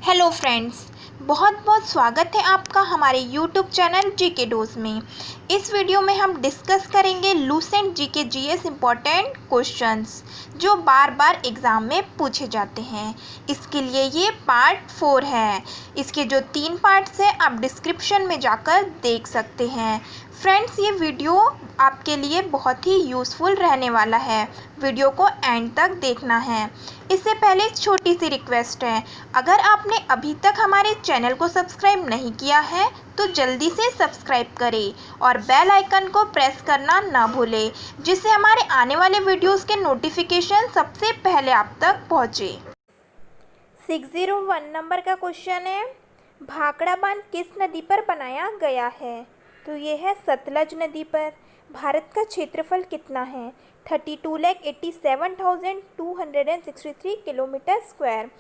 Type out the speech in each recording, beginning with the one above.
Hello friends, बहुत बहुत स्वागत है आपका हमारे यूट्यूब चैनल जीके डोज में। इस वीडियो में हम डिस्कस करेंगे Lucent GK GS important questions जो बार बार एग्ज़ाम में पूछे जाते हैं। इसके लिए ये पार्ट 4 है। इसके जो 3 पार्ट्स हैं आप डिस्क्रिप्शन में जाकर देख सकते हैं। फ्रेंड्स, ये वीडियो आपके लिए बहुत ही यूज़फुल रहने वाला है। वीडियो को एंड तक देखना है। इससे पहले एक छोटी सी रिक्वेस्ट है, अगर आपने अभी तक हमारे चैनल को सब्सक्राइब नहीं किया है तो जल्दी से सब्सक्राइब करें और बेल आइकन को प्रेस करना ना भूलें, जिससे हमारे आने वाले वीडियोस के नोटिफिकेशन सबसे पहले आप तक पहुँचे। 601 नंबर का क्वेश्चन है, भाखड़ा बांध किस नदी पर बनाया गया है? तो ये है सतलज नदी पर। भारत का क्षेत्रफल कितना है? 32,87,263 किलोमीटर स्क्वायर।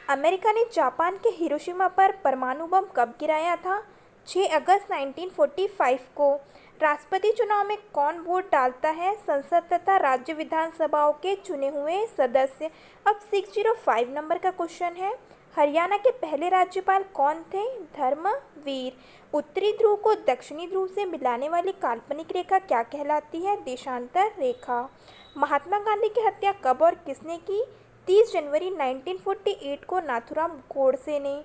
अमेरिका ने जापान के हिरोशिमा पर परमाणु बम कब गिराया था? 6 अगस्त 1945 को। राष्ट्रपति चुनाव में कौन वोट डालता है? संसद तथा राज्य विधानसभाओं के चुने हुए सदस्य। अब 605 नंबर का क्वेश्चन है, हरियाणा के पहले राज्यपाल कौन थे? धर्मवीर। उत्तरी ध्रुव को दक्षिणी ध्रुव से मिलाने वाली काल्पनिक रेखा क्या कहलाती है? देशांतर रेखा। महात्मा गांधी की हत्या कब और किसने की? 30 जनवरी 1948 को नाथूराम गोडसे ने।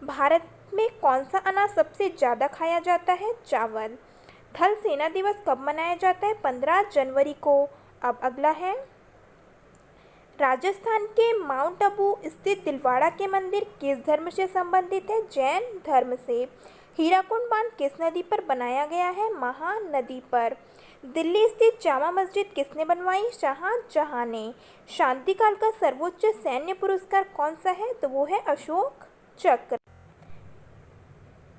भारत में कौन सा अनाज सबसे ज़्यादा खाया जाता है? चावल। थल सेना दिवस कब मनाया जाता है? 15 जनवरी को। अब अगला है, राजस्थान के माउंट आबू स्थित दिलवाड़ा के मंदिर किस धर्म से संबंधित है? जैन धर्म से। हीराकुंड बांध किस नदी पर बनाया गया है? महानदी पर। दिल्ली स्थित जामा मस्जिद किसने बनवाई? शाहजहां ने। शांतिकाल का सर्वोच्च सैन्य पुरस्कार कौन सा है? तो वो है अशोक चक्र।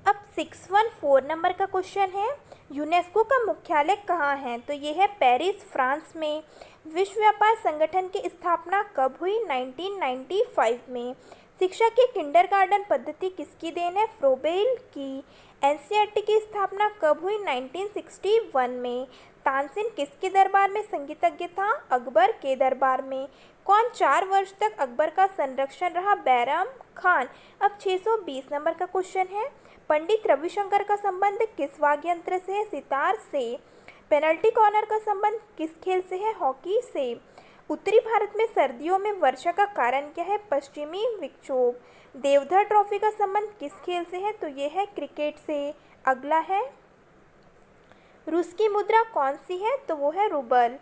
अब 614 नंबर का क्वेश्चन है, यूनेस्को का मुख्यालय कहाँ है? तो ये है पेरिस, फ्रांस में। विश्व व्यापार संगठन की स्थापना कब हुई? 1995 में। शिक्षा की किंडरगार्टन पद्धति किसकी देन है? फ्रोबेल की। एनसीईआरटी की स्थापना कब हुई? 1961 में। तानसेन किसके दरबार में संगीतज्ञ था? अकबर के दरबार में। कौन 4 वर्ष तक अकबर का संरक्षण रहा? बैरम खान। अब 620 नंबर का क्वेश्चन है, पंडित रविशंकर का संबंध किस वाद्य यंत्र से है? सितार से। पेनल्टी कॉर्नर का संबंध किस खेल से है? हॉकी से। उत्तरी भारत में सर्दियों में वर्षा का कारण क्या है? पश्चिमी विक्षोभ। देवधर ट्रॉफी का संबंध किस खेल से है? तो ये है क्रिकेट से। अगला है, रूस की मुद्रा कौन सी है? तो वो है रूबल।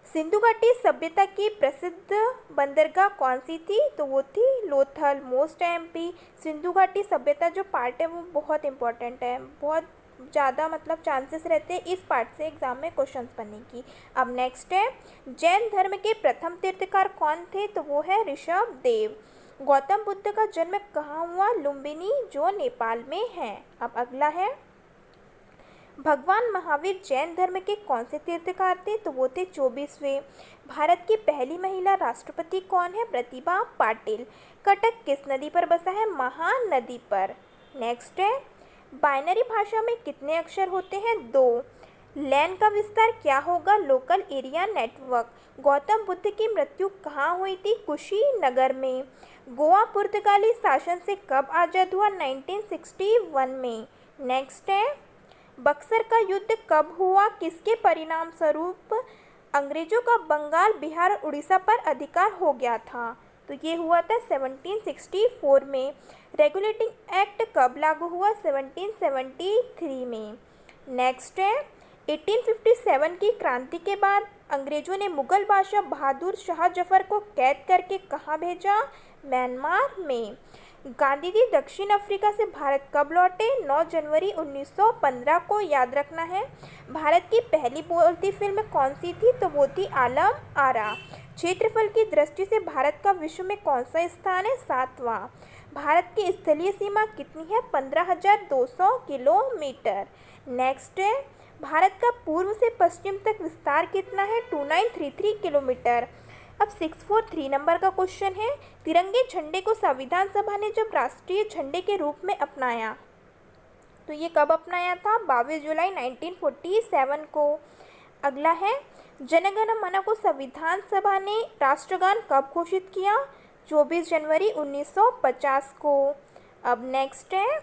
सिंधु घाटी सभ्यता की प्रसिद्ध बंदरगाह कौन सी थी? तो वो थी लोथल। मोस्ट एमपी सिंधु घाटी सभ्यता जो पार्ट है वो बहुत इंपॉर्टेंट है, बहुत ज़्यादा मतलब चांसेस रहते हैं इस पार्ट से एग्जाम में क्वेश्चंस बनने की। अब नेक्स्ट है, जैन धर्म के प्रथम तीर्थकार कौन थे? तो वो है ऋषभ देव। गौतम बुद्ध का जन्म कहाँ हुआ? लुम्बिनी जो नेपाल में है। अब अगला है, भगवान महावीर जैन धर्म के कौन से तीर्थकार थे? तो वो थे 24वें। भारत की पहली महिला राष्ट्रपति कौन है? प्रतिभा पाटिल। कटक किस नदी पर बसा है? महानदी पर। नेक्स्ट है, बाइनरी भाषा में कितने अक्षर होते हैं? 2। लैन का विस्तार क्या होगा? Local area network. Gautam Buddha की मृत्यु कहाँ हुई थी? कुशीनगर में। गोवा पुर्तगाली शासन से कब आज़ाद हुआ? 1961 में। नेक्स्ट है, बक्सर का युद्ध कब हुआ? किसके परिणाम स्वरूप अंग्रेजों का बंगाल, बिहार और उड़ीसा पर अधिकार हो गया था? तो ये हुआ था 1764 में। रेगुलेटिंग एक्ट कब लागू हुआ? 1773 में। नेक्स्ट है, 1857 की क्रांति के बाद अंग्रेजों ने मुगल बादशाह बहादुर शाह जफर को कैद करके कहाँ भेजा? म्यांमार में। गांधी जी दक्षिण अफ्रीका से भारत कब लौटे? 9 जनवरी 1915 को, याद रखना है। भारत की पहली बोलती फिल्म कौन सी थी? तो वो थी आलम आरा। क्षेत्रफल की दृष्टि से भारत का विश्व में कौन सा स्थान है? 7वां। भारत की स्थलीय सीमा कितनी है? 15,200 किलोमीटर। नेक्स्ट है, भारत का पूर्व से पश्चिम तक विस्तार कितना है? 2933 किलोमीटर। अब 643 नंबर का क्वेश्चन है, तिरंगे झंडे को संविधान सभा ने जब राष्ट्रीय झंडे के रूप में अपनाया तो ये कब अपनाया था? 22 जुलाई 1947 को। अगला है, जनगण मन को संविधान सभा ने राष्ट्रगान कब घोषित किया? 24 जनवरी 1950 को। अब नेक्स्ट है,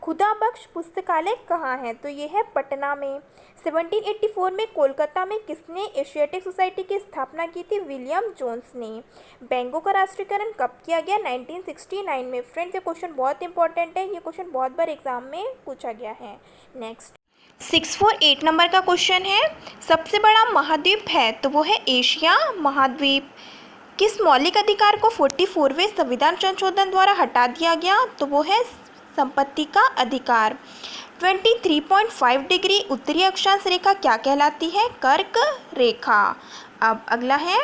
खुदा बख्श पुस्तकालय कहाँ है? तो ये है पटना में। 1784 में कोलकाता में किसने एशियाटिक सोसाइटी की स्थापना की थी? विलियम जोन्स ने। बैंकों का राष्ट्रीयकरण कब किया गया? 1969 में। फ्रेंड्स, ये क्वेश्चन बहुत इंपॉर्टेंट है, ये क्वेश्चन बहुत बार एग्जाम में पूछा गया है। नेक्स्ट 648 नंबर का क्वेश्चन है, सबसे बड़ा महाद्वीप है? तो वो है एशिया महाद्वीप। किस मौलिक अधिकार को 44वें संविधान संशोधन द्वारा हटा दिया गया? तो वो है संपत्ति का अधिकार। 23.5 डिग्री उत्तरी अक्षांश रेखा क्या कहलाती है? कर्क रेखा। अब अगला है,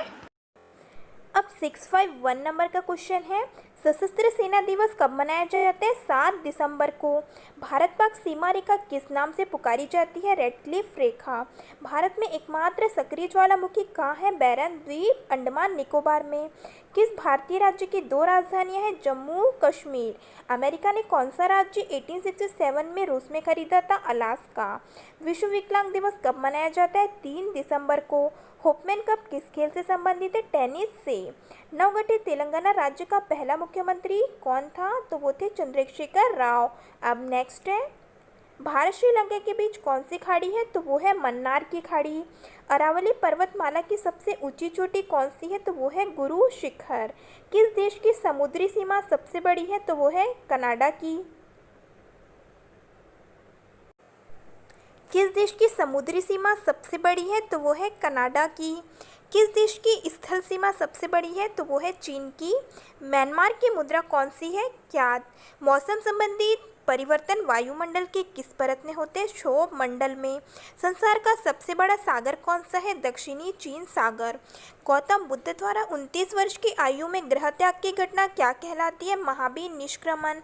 अब 651 नंबर का क्वेश्चन है, सशस्त्र सेना दिवस कब मनाया जाता है? 7 दिसंबर को। भारत पाक सीमा रेखा किस नाम से पुकारी जाती है? रेडक्लिफ रेखा। भारत में एकमात्र सक्रिय ज्वालामुखी कहाँ है? बैरन द्वीप, अंडमान निकोबार में। किस भारतीय राज्य की 2 राजधानियां हैं? जम्मू कश्मीर। अमेरिका ने कौन सा राज्य 1867 में रूस में खरीदा था? अलास्का। विश्व विकलांग दिवस कब मनाया जाता है? 3 दिसंबर को। होपमैन कप किस खेल से संबंधित है? टेनिस से। नवगठित तेलंगाना राज्य का पहला मुख्यमंत्री कौन था? तो वो थे चंद्रशेखर राव। अब नेक्स्ट है, भारत श्रीलंका के बीच कौन सी खाड़ी है? तो वो है मन्नार की खाड़ी। अरावली पर्वतमाला की सबसे ऊंची चोटी कौन सी है? तो वो है गुरु शिखर। किस देश की समुद्री सीमा सबसे बड़ी है? तो वो है कनाडा की। किस देश की समुद्री सीमा सबसे बड़ी है? तो वो है कनाडा की। किस देश की स्थल सीमा सबसे बड़ी है? तो वो है चीन की। म्यांमार की मुद्रा कौन सी है? क्यात। मौसम संबंधी परिवर्तन वायुमंडल के किस परत में होते हैं? क्षोभ मंडल में। संसार का सबसे बड़ा सागर कौन सा है? दक्षिणी चीन सागर। गौतम बुद्ध द्वारा 29 वर्ष की आयु में गृह त्याग की घटना क्या कहलाती है? महावीर निष्क्रमण।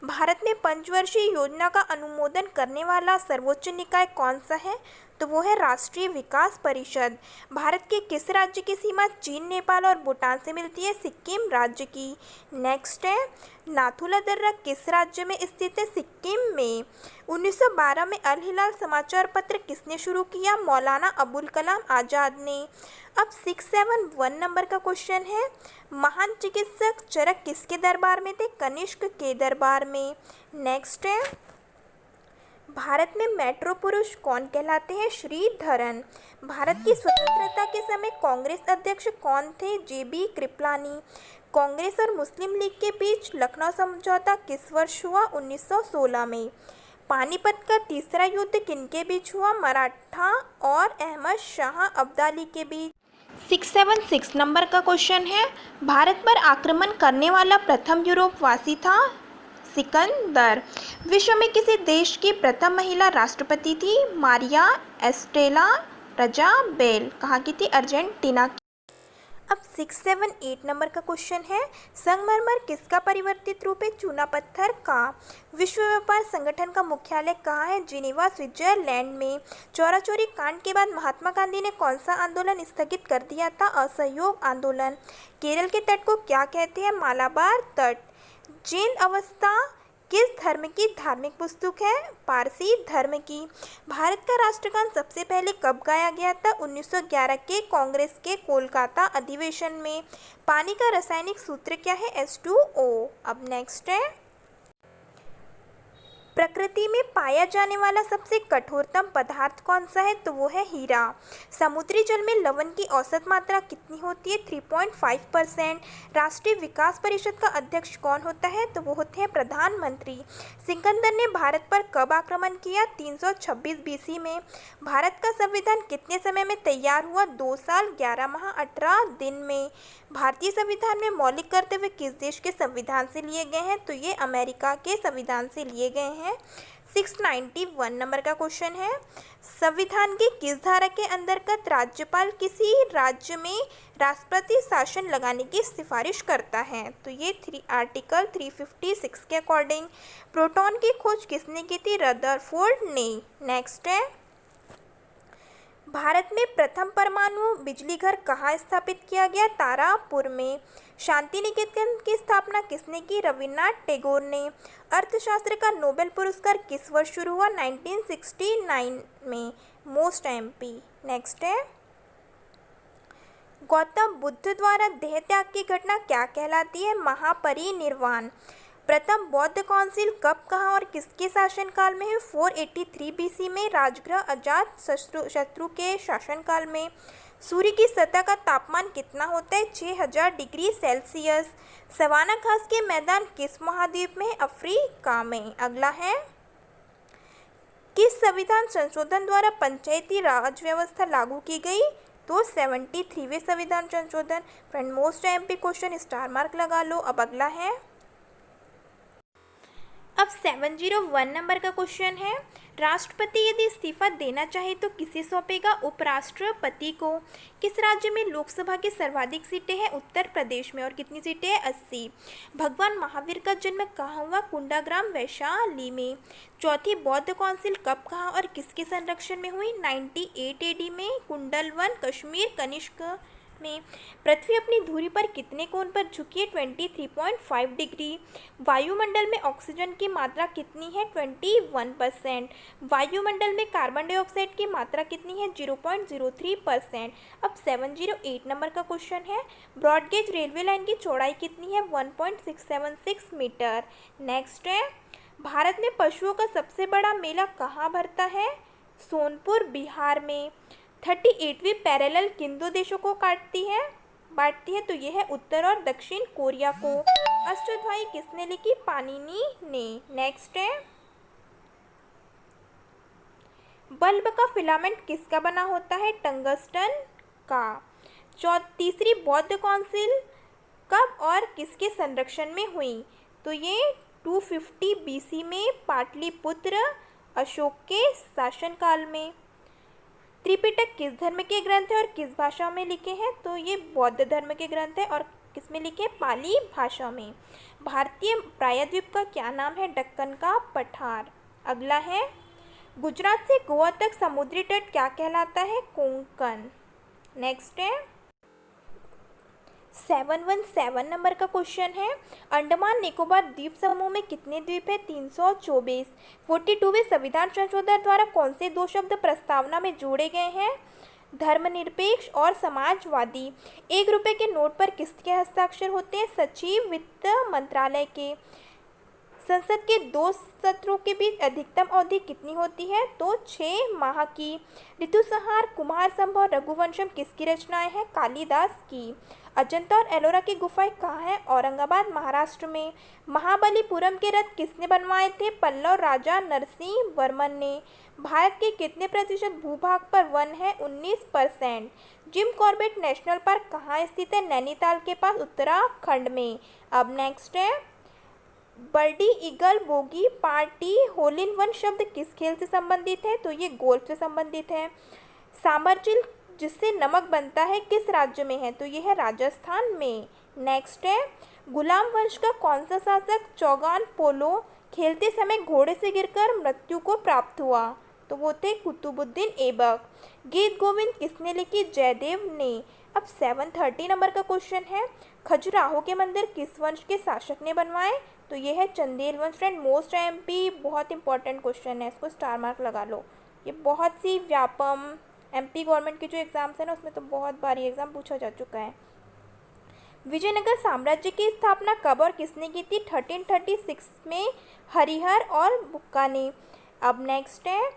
भारत में पंचवर्षीय योजना का अनुमोदन करने वाला सर्वोच्च निकाय कौन सा है? तो वो है राष्ट्रीय विकास परिषद। भारत के किस राज्य की सीमा चीन, नेपाल और भूटान से मिलती है? सिक्किम राज्य की। नेक्स्ट है, नाथुला दर्रा किस राज्य में स्थित है? सिक्किम में। 1912 में अल हिलाल समाचार पत्र किसने शुरू किया? मौलाना अबुल कलाम आज़ाद ने। अब 671 नंबर का क्वेश्चन है, महान चिकित्सक चरक किसके दरबार में थे? कनिष्क के दरबार में। नेक्स्ट है, भारत में मेट्रो पुरुष कौन कहलाते हैं? श्रीधरन। भारत की स्वतंत्रता के समय कांग्रेस अध्यक्ष कौन थे? जेबी कृपलानी। कांग्रेस और मुस्लिम लीग के बीच लखनऊ समझौता किस वर्ष हुआ? 1916 में। पानीपत का तीसरा युद्ध किनके बीच हुआ? मराठा और अहमद शाह अब्दाली के बीच। 676 नंबर का क्वेश्चन है, भारत पर आक्रमण करने वाला प्रथम यूरोपवासी था? सिकंदर। विश्व में किसी देश की प्रथम महिला राष्ट्रपति थी? Maria Estela Isabel. कहाँ की थी? अर्जेंटीना की। अब 678 नंबर का क्वेश्चन है, संगमरमर किसका परिवर्तित रूप है? चूना पत्थर का। विश्व व्यापार संगठन का मुख्यालय कहाँ है? जिनेवा स्विट्जरलैंड में। चौरा चौरी कांड के बाद महात्मा गांधी ने कौन सा आंदोलन स्थगित कर दिया था? असहयोग आंदोलन। केरल के तट को क्या कहते हैं? मालाबार तट। जैन अवस्था किस धर्म की धार्मिक पुस्तक है? पारसी धर्म की। भारत का राष्ट्रगान सबसे पहले कब गाया गया था? 1911 के कांग्रेस के कोलकाता अधिवेशन में। पानी का रासायनिक सूत्र क्या है? H2O। अब नेक्स्ट है, प्रकृति में पाया जाने वाला सबसे कठोरतम पदार्थ कौन सा है? तो वो है हीरा। समुद्री जल में लवण की औसत मात्रा कितनी होती है? 3.5%। राष्ट्रीय विकास परिषद का अध्यक्ष कौन होता है? तो वो होते हैं प्रधानमंत्री। सिकंदर ने भारत पर कब आक्रमण किया? 326 BC में। भारत का संविधान कितने समय में तैयार हुआ? 2 साल 11 माह 18 दिन में। भारतीय संविधान में मौलिक कर्तव्य किस देश के संविधान से लिए गए हैं? तो ये अमेरिका के संविधान से लिए गए हैं। 691 नंबर का क्वेश्चन है, संविधान की किस धारा के अंतर्गत राज्यपाल किसी राज्य में राष्ट्रपति शासन लगाने की सिफारिश करता है? तो ये आर्टिकल 356 के अकॉर्डिंग। प्रोटॉन की खोज किसने की थी? रदरफोर्ड ने। नेक्स्ट है, भारत में प्रथम परमाणु बिजली घर कहाँ स्थापित किया गया? तारापुर में। शांति निकेतन की स्थापना किसने की? रविन्द्रनाथ टैगोर ने। अर्थशास्त्र का नोबेल पुरस्कार किस वर्ष शुरू हुआ? 1969 में। Most MP। नेक्स्ट है, गौतम बुद्ध द्वारा देह त्याग की घटना क्या कहलाती है? महापरिनिर्वाण। प्रथम बौद्ध काउंसिल कब, कहाँ और किसके शासनकाल में हुई? 483 बीसी में, राजगृह अजात शत्रु के शासनकाल में। सूर्य की सतह का तापमान कितना होता है? 6000 डिग्री सेल्सियस। सवाना घास के मैदान किस महाद्वीप में है? अफ्रीका में। अगला है, किस संविधान संशोधन द्वारा पंचायती राज व्यवस्था लागू की गई? तो 73वें संविधान संशोधन। Friend, most MP question, star mark लगा लो। अब अगला है, अब 701 नंबर का क्वेश्चन है, राष्ट्रपति यदि इस्तीफा देना चाहे तो किसे सौंपेगा? उपराष्ट्रपति को। किस राज्य में लोकसभा की सर्वाधिक सीटें हैं? उत्तर प्रदेश में। और कितनी सीटें हैं? 80। भगवान महावीर का जन्म कहाँ हुआ? कुंडाग्राम, वैशाली में। चौथी बौद्ध काउंसिल कब, कहाँ और किसके संरक्षण में हुई? 98 एडी में, कुंडलवन, कश्मीर, कनिष्क में। पृथ्वी अपनी धुरी पर कितने कोण पर झुकी है? 23.5 डिग्री। वायुमंडल में ऑक्सीजन की मात्रा कितनी है? 21%। वायुमंडल में कार्बन डाइऑक्साइड की मात्रा कितनी है? 0.03%। अब 708 नंबर का क्वेश्चन है, ब्रॉडगेज रेलवे लाइन की चौड़ाई कितनी है? 1.676 मीटर। नेक्स्ट है, भारत में पशुओं का सबसे बड़ा मेला कहाँ भरता है? सोनपुर, बिहार में। 38वीं पैरेलल किन दो देशों को बांटती है? तो यह है उत्तर और दक्षिण कोरिया को। अष्टध्यायी किसने लिखी? पाणिनि ने। नेक्स्ट है, बल्ब का फिलामेंट किसका बना होता है? टंगस्टन का। तीसरी बौद्ध काउंसिल कब और किसके संरक्षण में हुई? तो ये 250 बीसी में, पाटलिपुत्र, अशोक के शासनकाल में। त्रिपिटक किस धर्म के ग्रंथ है और किस भाषा में लिखे हैं? तो ये बौद्ध धर्म के ग्रंथ है और किस में लिखे? पाली भाषा में। भारतीय प्रायद्वीप का क्या नाम है? दक्कन का पठार। अगला है, गुजरात से गोवा तक समुद्री तट क्या कहलाता है? कोंकण। नेक्स्ट है, 717 नंबर का क्वेश्चन है, अंडमान निकोबार द्वीप समूह में कितने द्वीप है? 324। 42वें संविधान संशोधन द्वारा कौन से दो शब्द प्रस्तावना में जोड़े गए हैं? धर्मनिरपेक्ष और समाजवादी। 1 रुपये के नोट पर किसके हस्ताक्षर होते हैं? सचिव, वित्त मंत्रालय के। संसद के 2 सत्रों के बीच अधिकतम अवधि कितनी होती है? तो 6 माह की। ऋतुसंहार, कुमार संभव, रघुवंशम किसकी रचनाएं हैं? कालिदास की। अजंता और एलोरा की गुफाएं कहाँ हैं? औरंगाबाद, महाराष्ट्र में। महाबलीपुरम के रथ किसने बनवाए थे? पल्लव राजा नरसिंह वर्मन ने। भारत के कितने प्रतिशत भूभाग पर वन है? 19%। जिम कॉर्बेट नेशनल पार्क कहाँ स्थित है? नैनीताल के पास, उत्तराखंड में। अब नेक्स्ट है, birdie eagle bogey party hole in one शब्द किस खेल से संबंधित है? तो ये गोल्फ से संबंधित है। सांभर जिससे नमक बनता है किस राज्य में है? तो ये है राजस्थान में। नेक्स्ट है, गुलाम वंश का कौन सा शासक चौगान पोलो खेलते समय घोड़े से गिरकर मृत्यु को प्राप्त हुआ? तो वो थे कुतुबुद्दीन ऐबक। गीत गोविंद किसने लिखी? जयदेव ने। अब 730 नंबर का क्वेश्चन है, खजुराहो के मंदिर किस वंश के शासक ने बनवाए? तो ये है चंदेल वंश। फ्रेंड, मोस्ट एमपी बहुत इंपॉर्टेंट क्वेश्चन है, इसको स्टार मार्क लगा लो। ये बहुत सी व्यापम एमपी गवर्नमेंट के जो एग्ज़ाम्स हैं ना, उसमें तो बहुत बार ये एग्ज़ाम पूछा जा चुका है। विजयनगर साम्राज्य की स्थापना कब और किसने की थी? 1336 में हरिहर और बुक्का ने। अब नेक्स्ट है,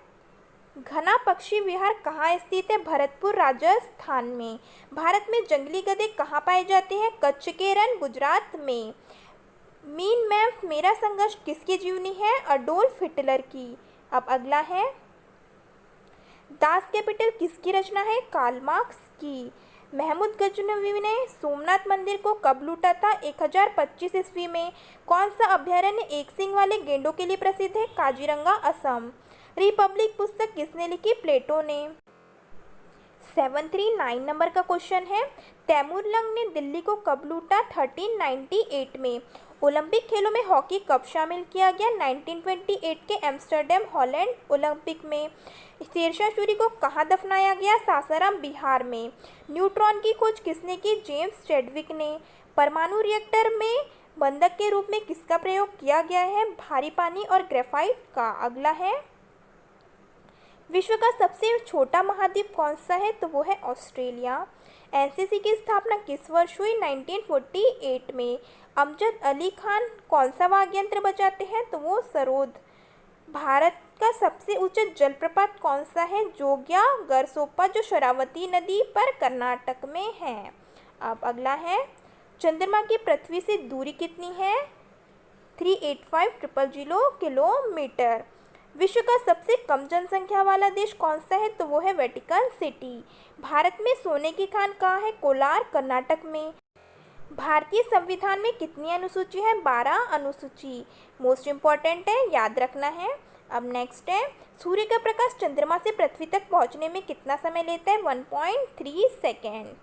घना पक्षी विहार कहाँ स्थित है? भरतपुर, राजस्थान में। भारत में जंगली गधे कहाँ पाए जाते हैं? कच्छ के रण, गुजरात में। मीन मैप मेरा संघर्ष किसकी जीवनी है? अडोल्फ हिटलर की। अब अगला है, दास कैपिटल किसकी रचना है? कार्ल मार्क्स की। महमूद गजनवी ने सोमनाथ मंदिर को कब लूटा था? 1025 ईस्वी में। कौन सा अभ्यारण्य एक सींग वाले गेंडों के लिए प्रसिद्ध है? काजीरंगा, असम। रिपब्लिक पुस्तक किसने लिखी? प्लेटो ने। 739 नंबर का क्वेश्चन है, तैमूरलंग ने दिल्ली को कब लूटा? 1398 में। ओलंपिक खेलों में हॉकी कब शामिल किया गया? 1928 के एम्स्टर्डम, हॉलैंड ओलंपिक में। शेरशाह सूरी को कहाँ दफनाया गया? सासाराम, बिहार में। न्यूट्रॉन की खोज किसने की? जेम्स चैडविक ने। परमाणु रिएक्टर में बंधक के रूप में किसका प्रयोग किया गया है? भारी पानी और ग्रेफाइट का। अगला है, विश्व का सबसे छोटा महाद्वीप कौन सा है? तो वो है ऑस्ट्रेलिया। एनसीसी की स्थापना किस वर्ष हुई? 1948 में। अमजद अली खान कौन सा वाद्य यंत्र बजाते हैं? तो वो सरोद। भारत का सबसे ऊंचा जलप्रपात कौन सा है? जोग्या गरसोप्पा, जो शरावती नदी पर कर्नाटक में है। अब अगला है, चंद्रमा की पृथ्वी से दूरी कितनी है? 385,000 किलोमीटर। विश्व का सबसे कम जनसंख्या वाला देश कौन सा है? तो वो है वेटिकन सिटी। भारत में सोने की खान कहाँ है? कोलार, कर्नाटक में। भारतीय संविधान में कितनी अनुसूची है? 12 अनुसूची। मोस्ट इम्पॉर्टेंट है, याद रखना है। अब नेक्स्ट है, सूर्य का प्रकाश चंद्रमा से पृथ्वी तक पहुंचने में कितना समय लेता है? 1.3 सेकेंड।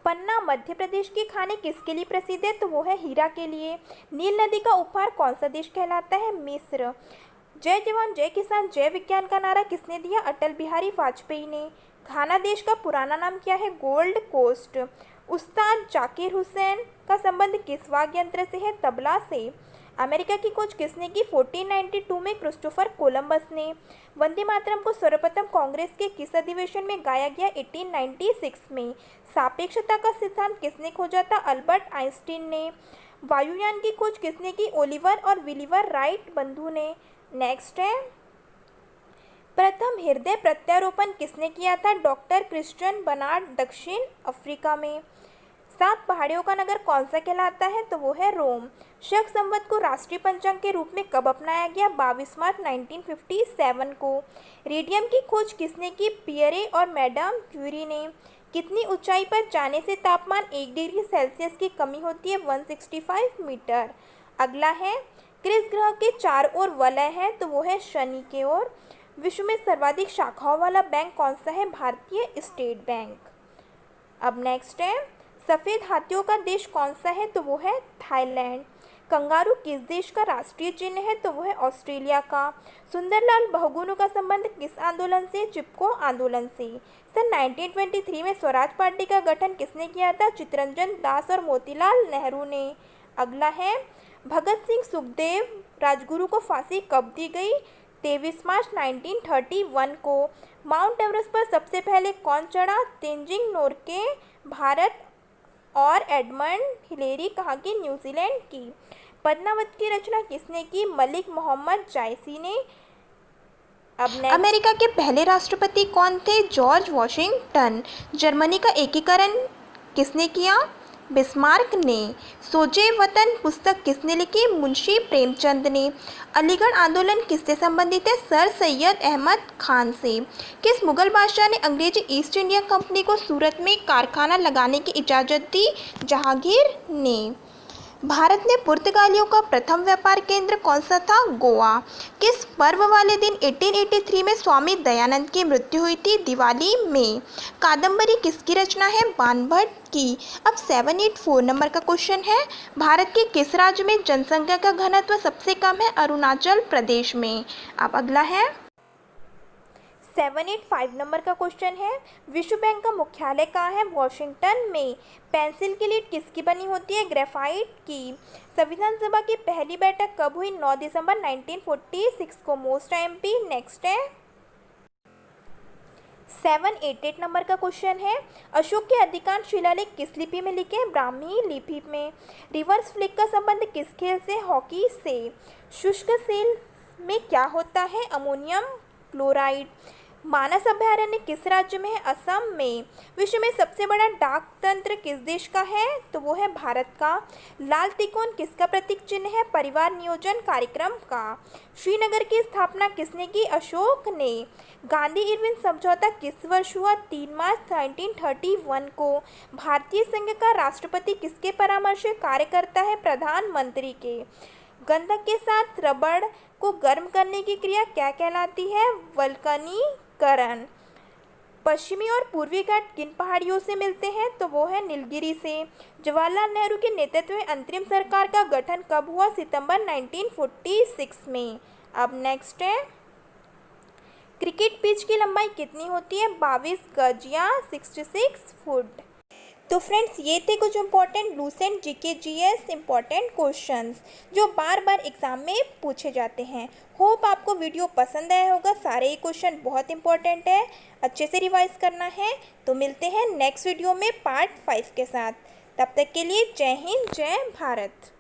पन्ना मध्य प्रदेश की खाने किसके लिए प्रसिद्ध है? तो वो है हीरा के लिए। नील नदी का उपहार कौन सा देश कहलाता है? मिस्र। जय जवान जय किसान जय विज्ञान का नारा किसने दिया? अटल बिहारी वाजपेयी ने। घाना देश का पुराना नाम क्या है? Gold Coast. उस्ताद जाकिर हुसैन का संबंध किस वाद्य यंत्र से है? तबला से। अमेरिका की खोज किसने की? 1492 में क्रिस्टोफर कोलंबस ने। वंदे मातरम को सर्वप्रथम कांग्रेस के किस अधिवेशन में गाया गया? 1896 में। सापेक्षता का सिद्धांत किसने खोजा था? अल्बर्ट आइंस्टीन ने। वायुयान की खोज किसने की? ओलिवर और विलिवर राइट बंधु ने। नेक्स्ट है, प्रथम हृदय प्रत्यारोपण किसने किया था? डॉक्टर क्रिश्चियन बर्नार्ड, दक्षिण अफ्रीका में। 7 पहाड़ियों का नगर कौन सा कहलाता है? तो वो है रोम। शक संवत को राष्ट्रीय पंचांग के रूप में कब अपनाया गया? 22 मार्च 1957 को। रेडियम की खोज किसने की? पियरे और मैडम क्यूरी ने। कितनी ऊंचाई पर जाने से तापमान 1 डिग्री सेल्सियस की कमी होती है? 165 मीटर। अगला है, किस ग्रह के 4 ओर वलय है? तो वो है शनि के ओर। विश्व में सर्वाधिक शाखाओं वाला बैंक कौन सा है? भारतीय स्टेट बैंक। अब नेक्स्ट है, सफ़ेद हाथियों का देश कौन सा है? तो वो है थाईलैंड। कंगारू किस देश का राष्ट्रीय चिन्ह है? तो वो है ऑस्ट्रेलिया का। सुंदरलाल बहुगुणों का संबंध किस आंदोलन से? चिपको आंदोलन से। सन 1923 में स्वराज पार्टी का गठन किसने किया था? चित्तरंजन दास और मोतीलाल नेहरू ने। अगला है, भगत सिंह सुखदेव राजगुरु को फांसी कब दी गई? 23 मार्च 1931 को। माउंट एवरेस्ट पर सबसे पहले कौन चढ़ा? तेंजिंग नोरके, भारत, और एडमंड हिलेरी कहाँ की? न्यूजीलैंड की। पद्मावत की रचना किसने की? मलिक मोहम्मद जायसी ने। अब अमेरिका के पहले राष्ट्रपति कौन थे? George Washington. जर्मनी का एकीकरण किसने किया? बिस्मार्क ने। सोजे वतन पुस्तक किसने लिखी? मुंशी प्रेमचंद ने। अलीगढ़ आंदोलन किससे संबंधित है? सर सैयद अहमद खान से। किस मुगल बादशाह ने अंग्रेजी ईस्ट इंडिया कंपनी को सूरत में कारखाना लगाने की इजाज़त दी? जहांगीर ने। भारत में पुर्तगालियों का प्रथम व्यापार केंद्र कौन सा था? गोवा। किस पर्व वाले दिन 1883 में स्वामी दयानंद की मृत्यु हुई थी? दिवाली में। कादम्बरी किसकी रचना है? बाणभट्ट की। अब 784 नंबर का क्वेश्चन है, भारत के किस राज्य में जनसंख्या का घनत्व सबसे कम है? अरुणाचल प्रदेश में। अब अगला है, 785 नंबर का क्वेश्चन है, विश्व बैंक का मुख्यालय कहाँ है? वॉशिंगटन में। पेंसिल की लीड किसकी बनी होती है? ग्रेफाइट की। संविधान सभा की पहली बैठक कब हुई? 9 दिसंबर 1946 को। Most MP. नेक्स्ट है, 788 नंबर का क्वेश्चन है, अशोक के अधिकांश शिलालेख किस लिपि में लिखे हैं? ब्राह्मी लिपि में। रिवर्स फ्लिक का संबंध किस खेल से? हॉकी से। शुष्क सेल में क्या होता है? Ammonium chloride. मानस अभयारण्य किस राज्य में है? असम में। विश्व में सबसे बड़ा डाक तंत्र किस देश का है? तो वो है भारत का। लाल तिकोन किसका प्रतीक चिन्ह है? परिवार नियोजन कार्यक्रम का। श्रीनगर की स्थापना किसने की? अशोक ने। गांधी इरविन समझौता किस वर्ष हुआ? 3 मार्च 1931 को। भारतीय संघ का राष्ट्रपति किसके परामर्श से कार्य करता है? प्रधानमंत्री के। गंधक के साथ रबड़ को गर्म करने की क्रिया क्या कहलाती है? वल्कनीकरण। पश्चिमी और पूर्वी घाट किन पहाड़ियों से मिलते हैं? तो वो है नीलगिरी से। जवाहरलाल नेहरू के नेतृत्व में अंतरिम सरकार का गठन कब हुआ? सितंबर 1946 में। अब नेक्स्ट है, क्रिकेट पिच की लंबाई कितनी होती है? 22 गज या 66 फुट। तो फ्रेंड्स ये थे कुछ important Lucent GK GS important questions जो बार बार एग्जाम में पूछे जाते हैं। होप आपको वीडियो पसंद आया होगा। सारे ही क्वेश्चन बहुत इंपॉर्टेंट है, अच्छे से रिवाइज करना है। तो मिलते हैं नेक्स्ट वीडियो में पार्ट 5 के साथ। तब तक के लिए जय हिंद, जय भारत।